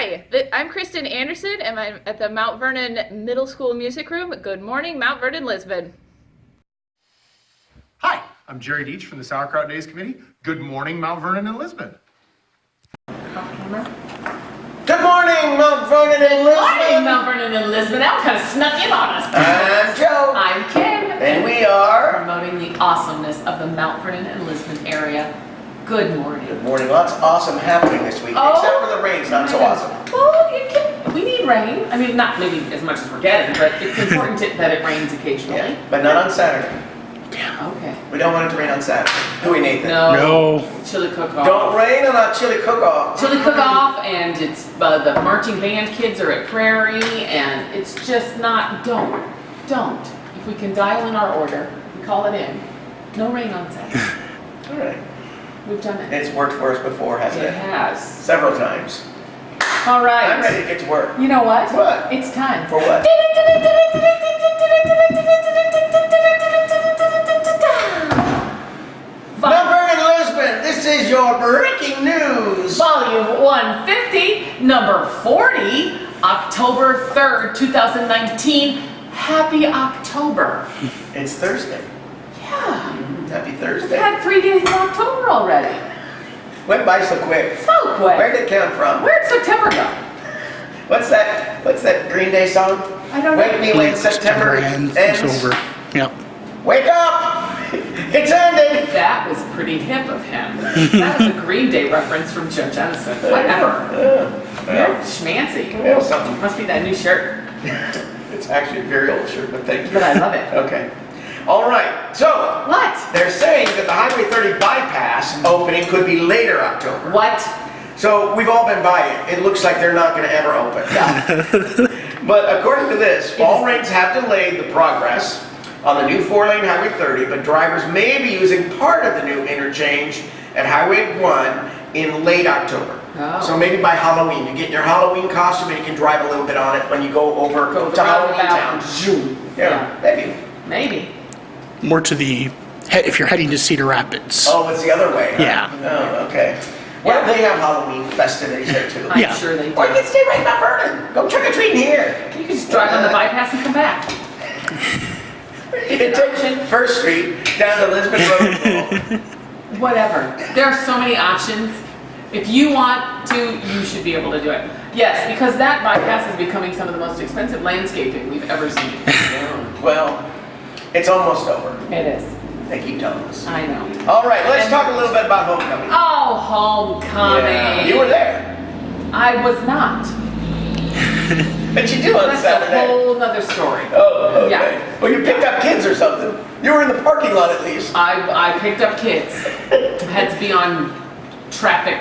Hi, I'm Kristen Anderson, and I'm at the Mount Vernon Middle School Music Room. Good morning, Mount Vernon, Lisbon. Hi, I'm Jerry Deach from the Sauerkraut Days Committee. Good morning, Mount Vernon and Lisbon. Good morning, Mount Vernon and Lisbon. Morning, Mount Vernon and Lisbon. That kind of snuck in on us. I'm Joe. I'm Kim. And we are promoting the awesomeness of the Mount Vernon and Lisbon area. Good morning. Good morning. Lots awesome happening this week, except for the rain's not so awesome. Well, we need rain. I mean, not maybe as much as we're getting, but it's important that it rains occasionally. Yeah, but not on Saturday. Okay. We don't want it to rain on Saturday. Do we, Nathan? No. Chili cook-off. Don't rain on our chili cook-off. Chili cook-off, and it's the marching band kids are at Prairie, and it's just not, don't. If we can dial in our order, we call it in. No rain on Saturday. All right. We've done it. It's worked for us before, hasn't it? It has. Several times. All right. I'm ready to get to work. You know what? What? It's time. For what? Mount Vernon, Lisbon, this is your breaking news. Volume 150, number 40, October 3rd, 2019. Happy October. It's Thursday. Yeah. Happy We've Thursday. had 3 days of October already. Went by so quick. So quick. Where did it come from? Where'd September go? What's that Green Day song? I don't know. Wake me when September ends. It's over. Yep. Wake up! It's ending! That was pretty hip of him. That was a Green Day reference from Joe Jennison. Whatever. You're schmancy. Yeah, something. Must be that new shirt. It's actually a very old shirt, but thank you. But I love it. Okay. All right. So, What? they're saying that the Highway 30 bypass opening could be later October. What? So, we've all been by it. It looks like they're not going to ever open. But according to this, fall rains have delayed the progress on the new 4-lane Highway 30, but drivers may be using part of the new interchange at Highway 1 in late October. Oh. So maybe by Halloween, you get your Halloween costume and you can drive a little bit on it when you go over to Halloween Town. Zoom. Yeah, maybe. Maybe. More to the if you're heading to Cedar Rapids. Oh, it's the other way. Huh? Yeah. Oh, okay. Well, they have Halloween festivities there too. I'm Yeah. sure they do. Or you can stay right in Mount Vernon. Go trick or treating here. You can just drive on the bypass and come back. You can take First Street down to Lisbon Road. Whatever. There are so many options. If you want to, you should be able to do it. Yes, because that bypass is becoming some of the most expensive landscaping we've ever seen. Well, it's almost over. It is. They keep telling us. I know. All right, let's talk a little bit about homecoming. Oh, homecoming. Yeah, you were there. I was not. But you do on That's Saturday. a whole nother story. Oh, okay. Yeah. Well, you picked up kids or something. You were in the parking lot at least. I picked up kids. Had to be on traffic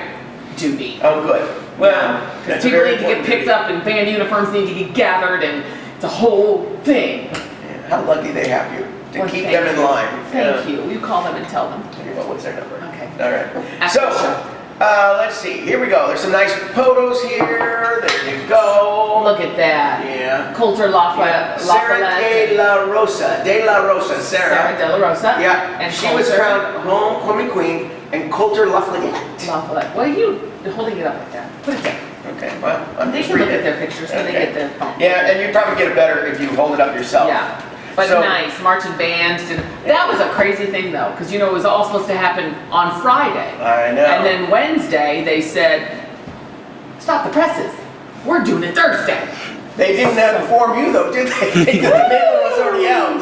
duty. Oh, good. Well, Because people need to get picked up and band uniforms need to get gathered and it's a whole thing. Yeah, how lucky they have you to Well, keep thank them in you. line. Thank you. You call them and tell them. Okay, well, what's their number? Okay. All right. After the So, show. let's see. Here we go. There's some nice photos here. There you go. Look at that. Yeah. Coulter Lafayette. Sarah De La Rosa. Sarah De La Rosa. Yeah. And she was Coulter crowned homecoming queen, and Coulter Lafayette. Lafayette. Why are you holding it up like that? Put it there. Okay, well, I'm They just should look reading. at their pictures when they Okay. get their phone. Yeah, and you'd probably get it better if you hold it up yourself. Yeah. But So- nice, marching bands. That was a crazy thing though, because you know it was all supposed to happen on Friday. I know. And then Wednesday they said, stop the presses. We're doing it Thursday. They didn't inform you though, did they? The paper was already out.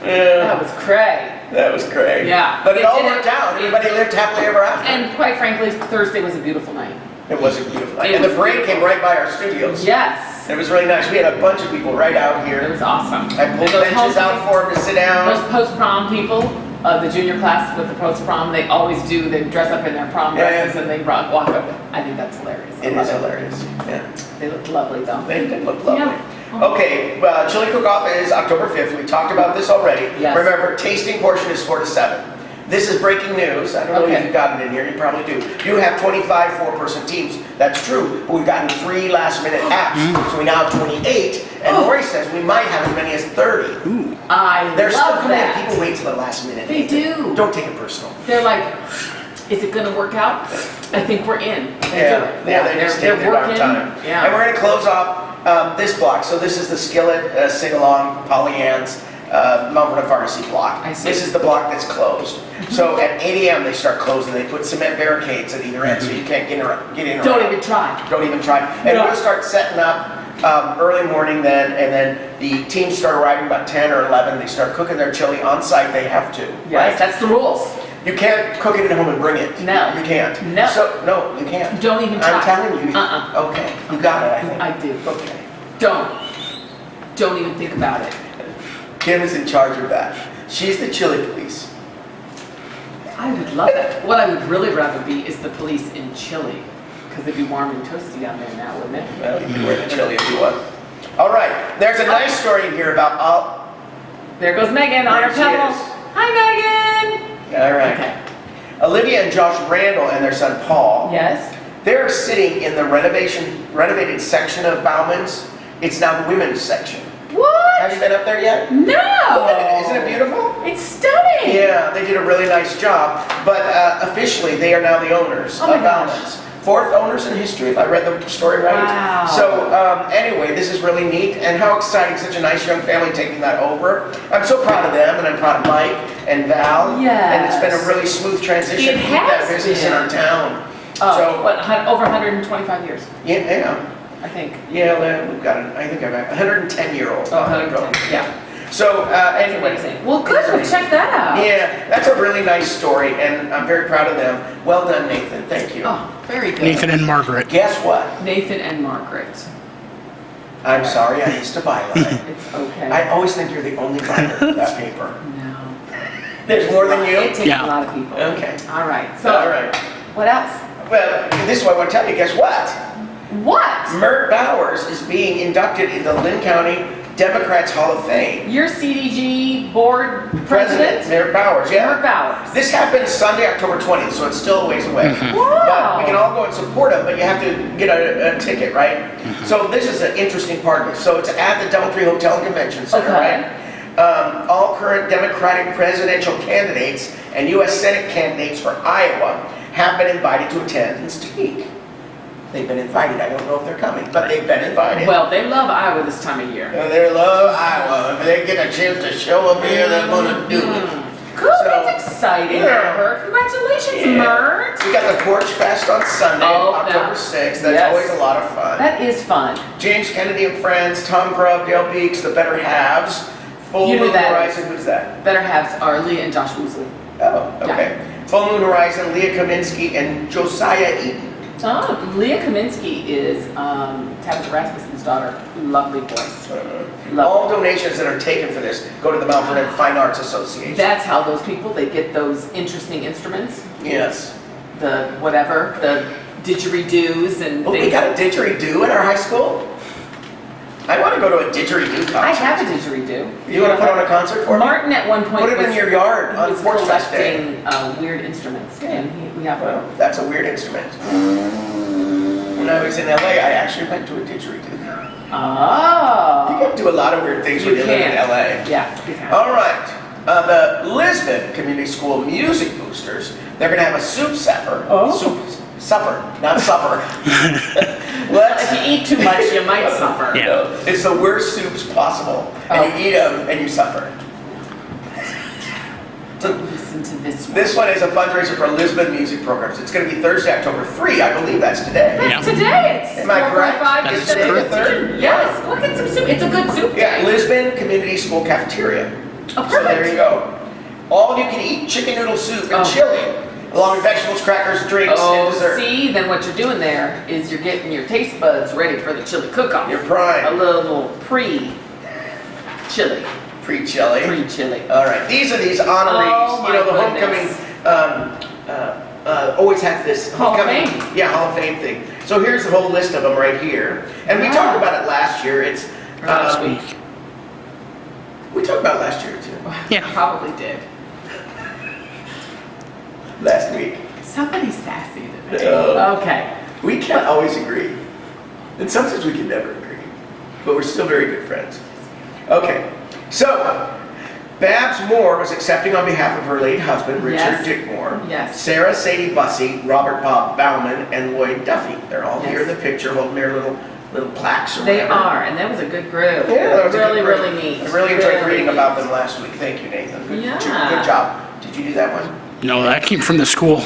That Yeah, was cray. that was great. Yeah. But it They all did worked it. out. Everybody lived happily ever after. And quite frankly, Thursday was a beautiful night. It was a beautiful night. It And the was parade came right by our studios. Yes. It was really nice. We had a bunch of people right out It here. was awesome. I pulled Those benches out for them to sit Those down. post-prom people, the junior class with the post-prom, they always do, they dress up in their prom dresses and they walk up. I think that's hilarious. I It love is hilarious. Yeah. They look lovely though. They did look lovely. Yeah. Okay, chili cook-off is October 5th. We talked about this already. Yes. Remember, tasting portion is 4 to 7. This is breaking news. I don't know if Okay. you've gotten it in here. You probably do. You have 25 4-person teams. That's true. But we've gotten 3 last-minute apps. So we now have 28. And Lori says we might have as many as 30. I They're still love coming in. that. People wait till the last minute. They do. Don't take it personal. They're like, Is it gonna work out? I think we're in. Yeah, they just take their darn time. Yeah. And we're gonna close off this block. So this is the Skillet, Sing-Along, Polyann's, Mount Vernon Pharmacy block. I see. This is the block that's closed. So at 8 a.m. they start closing. They put cement barricades at either end so you can't get in or Don't out. even try. Don't even try. And No. we'll start setting up early morning then, and then the teams start arriving about 10 or 11. They start cooking their chili on site. They have to. Yes, Right? that's the rules. You can't cook it at home and bring it. No. You can't. No. So, no, you can't. Don't even try. I'm telling you. Uh-uh. Okay, you got it, I think. I do. Okay. Don't even think about it. Kim is in charge of that. She's the chili police. I would love that. What I would really rather be is the police in Chile, because it'd be warm and toasty down there now, wouldn't it? Well, you can wear the chili if you want. All right, there's a nice story in here about There goes Megan on her There she pedal. is. Hi, Megan. all right. Okay. Olivia and Josh Randall and their son Paul. Yes. They're sitting in the renovated section of Bauman's. It's now the women's section. What? Have you been up there yet? No. Isn't it beautiful? It's stunning. Yeah, they did a really nice job. But officially, they are now the owners Oh my of gosh. Bauman's. Fourth owners in history, if I read the story right. Wow. So anyway, this is really neat, and how exciting! Such a nice young family taking that over. I'm so proud of them, and I'm proud of Mike and Val. Yes. And it's been a really smooth transition It to keep that has business in been. our town. Oh, So what, over 125 years, yeah, I think. well, we've got I think I've got 110-year-old. Oh, 110, yeah. So That's anyway. amazing. Well, good. We'll check that out. Yeah, that's a really nice story, and I'm very proud of them. Well done, Nathan. Thank you. Oh, very good. Nathan and Margaret. Guess what? Nathan and Margaret. I'm sorry, I missed a byline. It's okay. I always think you're the only writer of that paper. No. There's more than It you? takes Yeah. a lot of people. Okay. All right. So, All right. what else? Well, this is what I want to tell you. Guess what? What? Mert Bowers is being inducted in the Lynn County Democrats Hall of Fame. Your CDG board president? Mert Bowers, yeah. Mert Bowers. This happens Sunday, October 20th, so it's still a ways away. Wow. But we can all go and support him, but you have to get a ticket, right? So this is an interesting part of it. So it's at the Doubletree Hotel and Convention Center, Okay. right? All current Democratic presidential candidates and U.S. Senate candidates for Iowa have been invited to attend and speak. They've been invited. I don't know if they're coming, but they've been invited. Well, they love Iowa this time of year. They love Iowa. If they get a chance to show up here, they're going to do it. Cool, So- that's exciting. Yeah. Mert. Congratulations, Yeah. Mert. We got the Porch Fest on Sunday, Oh, October that- 6th. That's yes. always a lot of fun. That is fun. James Kennedy and Friends, Tom Grubb, Dale Beeks, The Better Halves, Full You know Moon that Horizon. Who's that? Better halves are Leah and Josh Woosley. Oh, okay. Full Moon Horizon, Leah Kaminsky, and Josiah Eaton. Oh, Leah Kaminsky is Tabitha Rasmussen's daughter. Lovely voice. All donations that are taken for this go to the Mount Vernon Fine Arts Association. That's how those people, they get those interesting instruments. Yes. The whatever, the didgeridoos and Oh, we things. got a didgeridoo in our high school? I want to go to a didgeridoo concert. I have a didgeridoo. You want to put on a concert for me? Martin at one point Put it in was- your yard on was Porch Fest Day. collecting weird instruments, and we have Well, one. that's a weird instrument. When I was in LA, I actually went to a didgeridoo. You Oh. can do a lot of weird things when you live in LA. Yeah, you can. All right. The Lisbon Community School Music Boosters, they're going to have a soup supper. Oh. Supper, not supper. Let's If you eat too much, you might suffer. Yeah. No, it's the worst soups possible. And Oh. you eat them and you suffer. Don't listen to this one. This one is a fundraiser for Lisbon music programs. It's going to be Thursday, October 3. I believe that's today. Yeah. Today it's Am I correct? 4:45. That Is is today the correct. 3rd? Yes, go get some soup. It's a good soup. Yeah, Lisbon Community School Cafeteria. Oh, So there perfect. you go. All you can eat chicken noodle soup and Oh. chili, along with vegetables, crackers, drinks, Oh, and dessert. see, then what you're doing there is you're getting your taste buds ready for the chili cook-off. You're prime. A little pre-chili. Pre-chili. Pre-chili. All right, these are these honorees. Oh, you know, the my homecoming goodness. always has this Hall of homecoming, Fame. yeah, Hall of Fame thing. So here's the whole list of them right here, and we Wow. talked about it last year. It's Last week. we talked about it last year too. Yeah. Probably did. Last week. Somebody's sassy today. No. Okay. We can't always agree, and sometimes we can never agree, but we're still very good friends. Okay, so Babs Moore was accepting on behalf of her late husband, Richard Yes. Dick Moore. Yes. Sarah Sadie Bussey, Robert Bob Bauman, and Lloyd Duffy. They're all here in Yes. the picture holding their little plaques or They whatever. are, and that was a good group. Yeah, that was a really, good group. really neat. I really enjoyed Really reading neat. about them last week. Thank you, Nathan. Good, Yeah. good job. Did you do that one? No, that came from the school.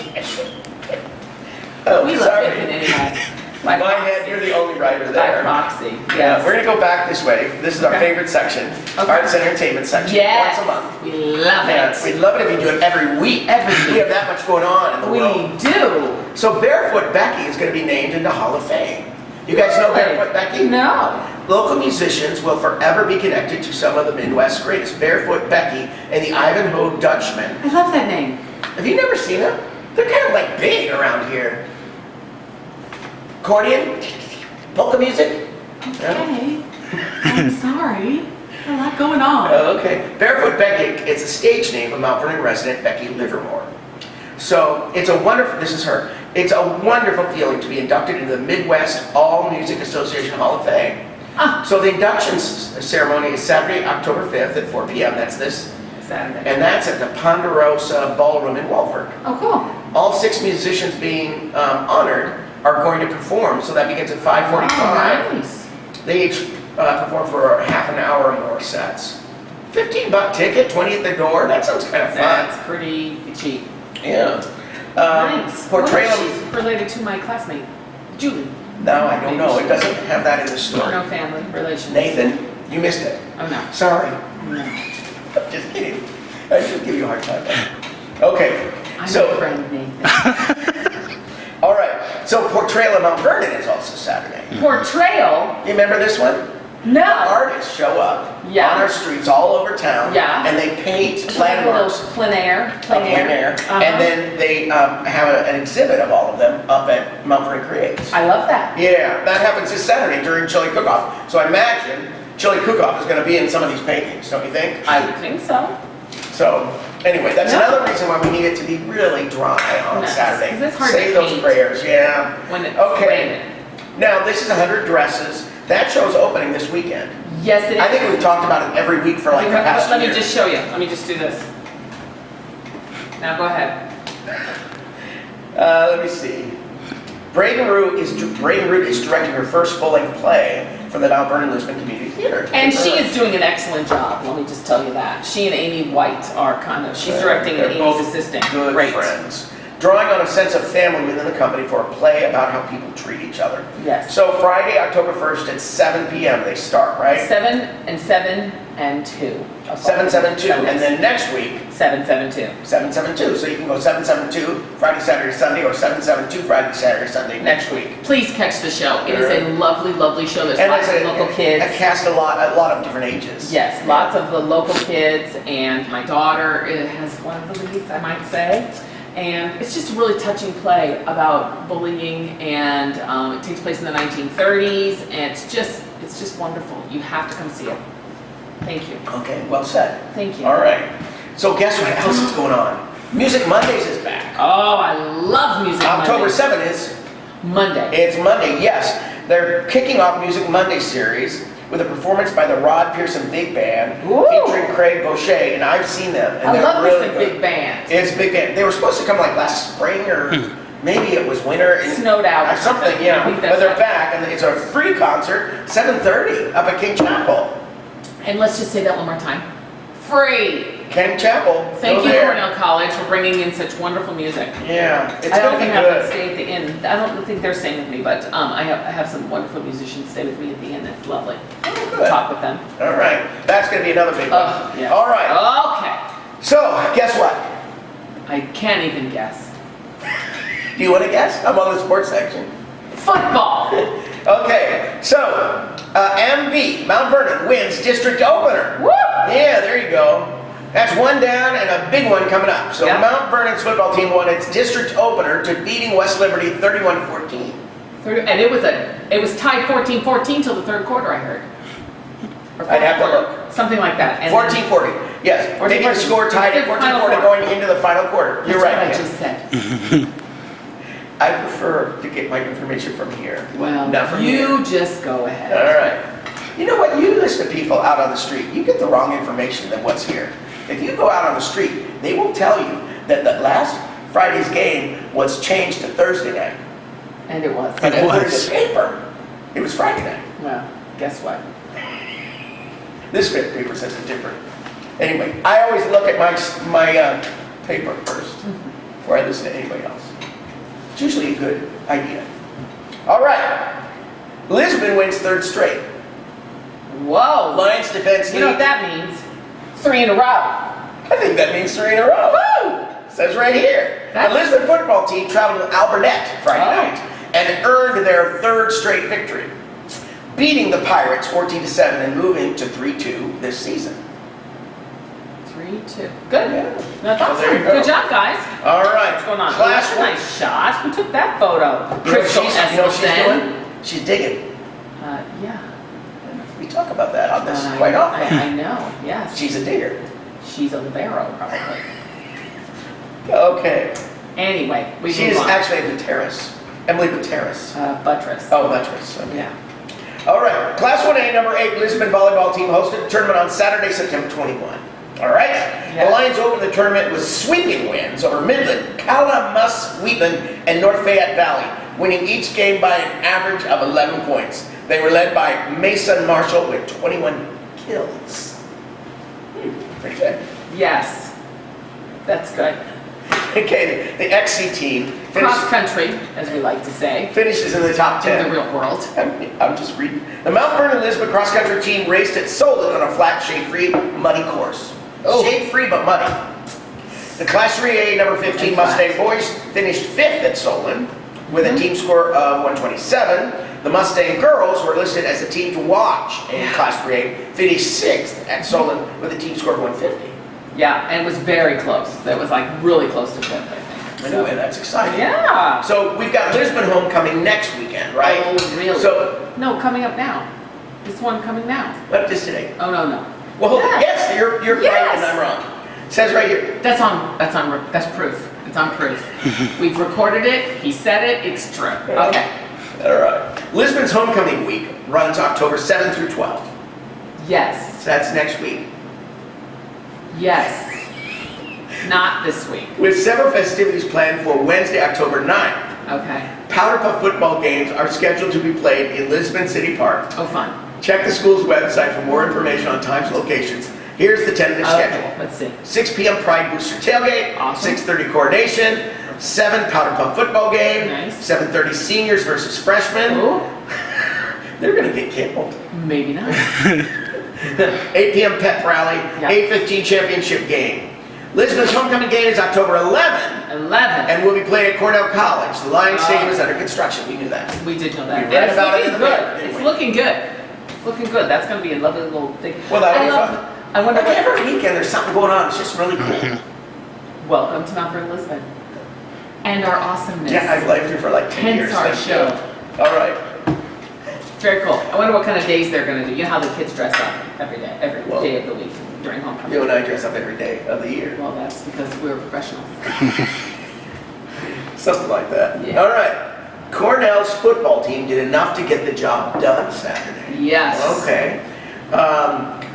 Oh, We love sorry. Nathan anyway. In my head, you're the only writer By there. proxy, Yeah, yes. we're gonna go back this way. This is our Okay. favorite section, Okay. arts and entertainment section. Yes, Once a month. we love Yeah, it. we'd love it if you do it every week. Every We week. have that much going on in the world. We do. So Barefoot Becky is going to be named in the Hall of Fame. You guys know Barefoot Becky? No. Local musicians will forever be connected to some of the Midwest's greatest. Barefoot Becky and the Ivanhoe Dutchman. I love that name. Have you never seen them? They're kind of like big around here. Accordion? Polka music? Yeah. Okay. I'm sorry. A lot going on. Oh, okay. Barefoot Becky, it's a stage name of Mount Vernon resident Becky Livermore. So it's a wonderful, this is her, it's a wonderful feeling to be inducted into the Midwest All Music Association Hall of Fame. Ah. So the induction ceremony is Saturday, October 5th at 4 p.m. That's this. Saturday. And that's at the Ponderosa Ballroom in Walford. Oh, cool. All 6 musicians being honored are going to perform, so that begins at 5:45. Oh, nice. They each perform for half an hour or more sets. $15 ticket, 20 at the door. That sounds kind of fun. That's pretty cheap. Yeah. Nice. Portrayal. What if she's related to my classmate, Julie. No, I don't know. It doesn't have that in the story. No family relation. Nathan, you missed it. Oh, no. Sorry. No. Just kidding. I should give you a hard time. Okay. I'm So, a friend, Nathan. all right. So Portrayal of Mount Vernon is also Saturday. Portrayal? You remember this one? No. Artists show up Yeah. on our streets all over town. Yeah. And they paint It's like a little landmarks. plein air. Plein air. Uh-huh. And then they have an exhibit of all of them up at Mount Vernon Creates. I love that. Yeah, that happens this Saturday during Chili Cook-Off. So I imagine Chili Cook-Off is going to be in some of these paintings, don't you think? I would think so. So, anyway, that's Yeah. another reason why we need it to be really dry on Nice, Saturday. 'cause it's hard Save to those paint. prayers, yeah. When it's Okay. raining. Now, this is 100 Dresses. That show's opening this weekend. Yes, it is. I think we've talked about it every week for like the past Let me year. just show you. Let me just do this. Now go ahead. Let me see. Braden Root is directing her first full-length play for the Mount Vernon Lisbon Community Theater. And she is doing an excellent job, let me just tell you that. She and Amy White are kind of, she's directing They're and both Amy's assistant. Good Great. friends. Drawing on a sense of family within the company for a play about how people treat each other. Yes. So Friday, October 1st at 7 p.m. they start, right? 7 and 2. 772, and then next week, 772. 772. So you can go 772 Friday, Saturday, Sunday, or 772 Friday, Saturday, Sunday next week. Please catch the show. It is a lovely, lovely show. There's And lots it's of local kids. a cast a lot of different ages. Yes, lots of the local kids, and my daughter has one of the leads, I might say. And it's just a really touching play about bullying, and it takes place in the 1930s, and it's just wonderful. You have to come see it. Thank you. Okay, well said. Thank you. All right. So guess what else is going on? Music Mondays is back. Oh, I love Music October Monday. 7th is Monday. It's Monday, yes. They're kicking off Music Monday series with a performance by the Rod Pearson Big Band Ooh. featuring Craig Boucher, and I've seen them. And I they're love really this good. big band. It's a big band. They were supposed to come like last spring or maybe it was winter. And Snowed out or something, something. yeah. I think But that's they're right. back, and it's a free concert, 7:30 up at King Chapel. And let's just say that one more time. Free. King Chapel. Thank go you, there. Cornell College, for bringing in such wonderful music. Yeah, it's I don't gonna be think I'm gonna good. stay at the inn. I don't think they're staying with me, but I have some wonderful musicians stay with me at the inn. It's lovely. Oh, good. Talk with them. All right, that's gonna be another big one. Oh, yeah. All right. Okay. So guess what? I can't even guess. Do you want to guess? I'm on the sports section. Football. Okay, so MV, Mount Vernon, wins district opener. Woo! Yeah, there you go. That's one down and a big one coming up. So Yeah. Mount Vernon's football team won its district opener to beating West Liberty 31-14. And it was tied 14-14 till the third quarter, I heard. Or I'd have to fourth look. quarter, something like that. And 14-40, yes. 14-14. Taking the score tied at The final 14-40 quarter. going into the final quarter. That's You're what right. I Kim. just said. I prefer to get my information from here. Well, not from you here. just go ahead. All right. You know what? You listen to people out on the street. You get the wrong information than what's here. If you go out on the street, they will tell you that the last Friday's game was changed to Thursday night. And it was. And It according was. to the paper, it was Friday night. Well, guess what? This paper says it different. Anyway, I always look at my paper first before I listen to anybody else. It's usually a good idea. All right. Lisbon wins third straight. Whoa. Lions defense You know what lead. that means? 3 in a row. I think that means 3 in a row. Woo! Says right here. The That's- Lisbon football team traveled to Albernette Friday Oh. night and earned their third straight victory, beating the Pirates 14-7 and moving to 3-2 this season. 3-2. Good. Yeah. That's So awesome. there you go. Good job, guys. All right. What's going on? Oh, Class that's a one. nice shot. Who took that photo? You know what Crystal you know what she's Esselstyn. doing? She's digging. Yeah. We talk about that on this I- quite often. I know. Yes. She's a digger. She's a libero, probably. Okay. Anyway, we She move is on. actually a Gutierrez. Emily Gutierrez. Buttress. Oh, Buttress. Okay. Yeah. All right. Class 1A, number 8, Lisbon volleyball team hosted a tournament on Saturday, September 21. All right? Yeah. The Lions opened the tournament with sweeping wins over Midland, Kalamazoo, and North Fayette Valley, winning each game by an average of 11 points. They were led by Mason Marshall with 21 kills. Pretty good. Yes. That's good. Okay, the XC team Cross country, as we like to say, finishes in the top in 10. the real world. I'm just reading. The Mount Vernon and Lisbon cross country team raced at Solon on a flat, shade-free, muddy course. Oh. Shade-free but muddy. The Class 3A number 15 And Mustang flat. boys finished 5th at Solon with Mm-hmm. a team score of 127. The Mustang girls were listed as a team to watch in Class 3A, finished 6th at Solon with a team score of 150. Yeah, and it was very close. That was like really close to fifth, I think. Anyway, that's exciting. Yeah. So we've got Lisbon homecoming next weekend, right? Oh, really? So, No, coming up now. This one coming now. what is today? Oh, no. Well, hold on. Yes. Yes, you're Yes. right and I'm wrong. It says right here. That's proof. It's on proof. We've recorded it. He said it. It's true. Okay. All right. Lisbon's homecoming week runs October 7th through 12th. Yes. So that's next week. Yes. Not this week. With several festivities planned for Wednesday, October 9th. Okay. Powder Puff football games are scheduled to be played in Lisbon City Park. Oh, fun. Check the school's website for more information on times and locations. Here's the tentative schedule. Okay. Let's see. 6 p.m. Pride Booster Tailgate. Awesome. 6:30 Coronation. 7 Powder Puff football game. Nice. 7:30 seniors versus freshmen. Ooh, They're going to get killed. maybe not. 8 p.m. pep rally, Yeah. 8:15 championship game. Lisbon's homecoming game is October 11th 11. and will be played at Cornell College. The Lions Oh. Stadium is under construction. We knew that. We did know that. We read It's about it in looking the good. paper, didn't It's we? looking good. It's looking good. That's going to be a lovely little thing. Well, that'll be love- fun. I wonder Like what. every weekend, there's something going on. It's just really cool. Welcome to Mount Vernon, Lisbon. And our awesomeness. Yeah, I've lived here for like 10 Hence years. our Thank show. you. All right. Very cool. I wonder what kind of days they're going to do. You know how the kids dress up every day Well, day of the week during homecoming. You and I dress up every day of the year. Well, that's because we're professionals. Something like that. Yeah. All right. Cornell's football team did enough to get the job done Saturday. Yes. Okay.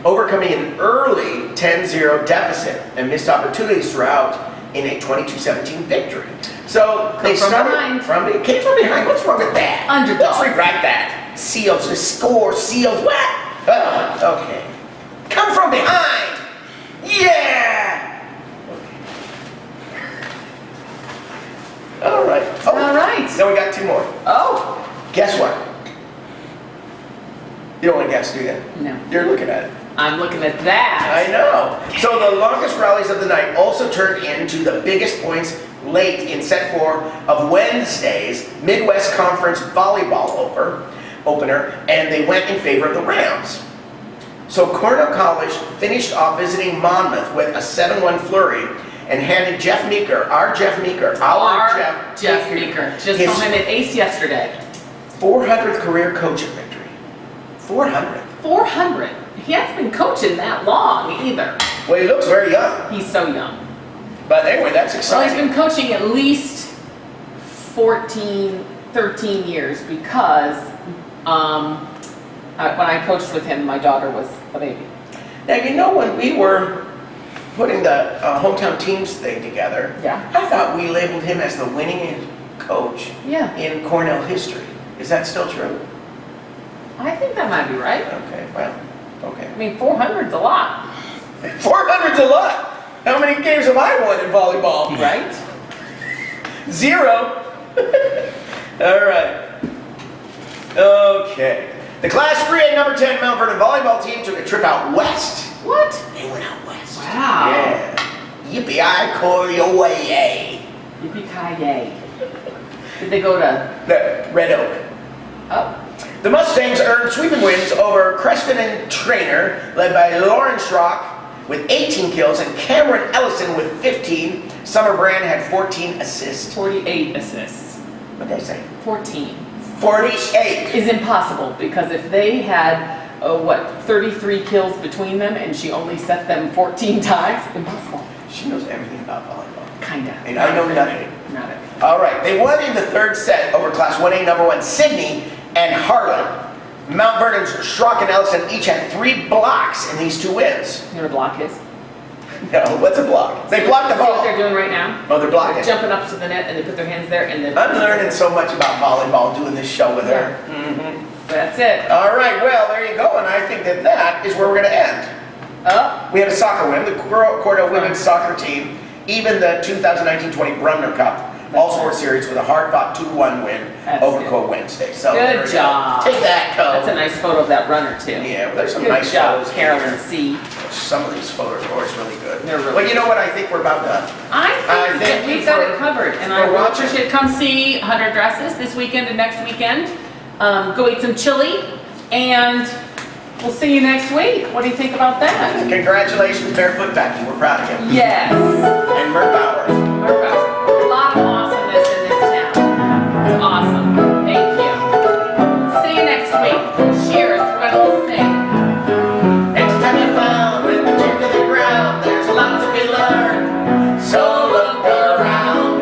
Overcoming an early 10-0 deficit and missed opportunities throughout in a 22-17 victory. So they from started behind. came from behind. What's wrong with that? Underdog. Let's rewrite that. Seals to score. Seals what? Okay. Come from behind. Yeah. All right. Oh, All right. Then we got 2 more. Oh. Guess what? You don't want to guess, do you? No. You're looking at it. I'm looking at that. I know. So the longest rallies of the night also turned into the biggest points late in set 4 of Wednesday's Midwest Conference volleyball opener, and they went in favor of the Rams. So Cornell College finished off visiting Monmouth with a 7-1 flurry and handed Jeff Meeker, our Jeff Meeker, Jeff Meeker. Just his told him at Ace yesterday. 400th career coaching victory. 400. 400. He hasn't been coaching that long either. Well, he looks very young. He's so young. But anyway, that's Well, he's exciting. been coaching at least 14, 13 years because when I coached with him, my daughter was a baby. Now, you know when we were putting the hometown teams thing together, Yeah. I thought we labeled him as the winningest coach Yeah. in Cornell history. Is that still true? I think that might be right. Okay, well, okay. I mean, 400's a lot, 400's a lot. How many games have I won in volleyball? right? 0. All right. Okay. The Class 3A number 10 Mount Vernon volleyball team took a trip out west. What? They went out west. Wow. Yeah. Yippee-I-Coy-Yo-Way-Yay. Yippee-ki-yay. Did they go to, The Red Oak. oh, The Mustangs earned sweeping wins over Creston and Trainer, led by Lauren Schrock with 18 kills and Cameron Ellison with 15. Summer Brand had 14 assists. 48 assists. What did I say? 14. 48. Is impossible, because if they had, 33 kills between them and she only set them 14 times, impossible. She knows everything about volleyball. Kinda. And I know nothing. Not everything. All right, they won in the third set over Class 1A number 1 Sydney and Harlan. Mount Vernon's Schrock and Ellison each had 3 blocks in these 2 wins. You know what a block is? No, what's a block? They blocked the See what they're ball. doing right now? Oh, they're blocking. Jumping up to the net and they put their hands there and then. I'm learning so much about volleyball doing this show with her. That's it. All right, well, there you go, and I think that that is where we're going to end. Oh, We had a soccer win, the Cornell women's soccer team, even the 2019-20 Brumner Cup, all-sport series with a hard-fought 2-1 win That's over good. Code Wednesday. So there good we go. job. Take that, Code. That's a nice photo of that runner too. Yeah, well, there's some Good nice job, photos. Carolyn C. Some of these photos are always really good. They're really But you know what? I think we're about done. I think thank that you we've got for- it covered, and for I really watching. appreciate it. Come see 100 Dresses this weekend and next weekend. Go eat some chili, and we'll see you next week. What do you think about that? Congratulations, Barefoot Becky. We're proud of you. Yes. And Mert Bauer.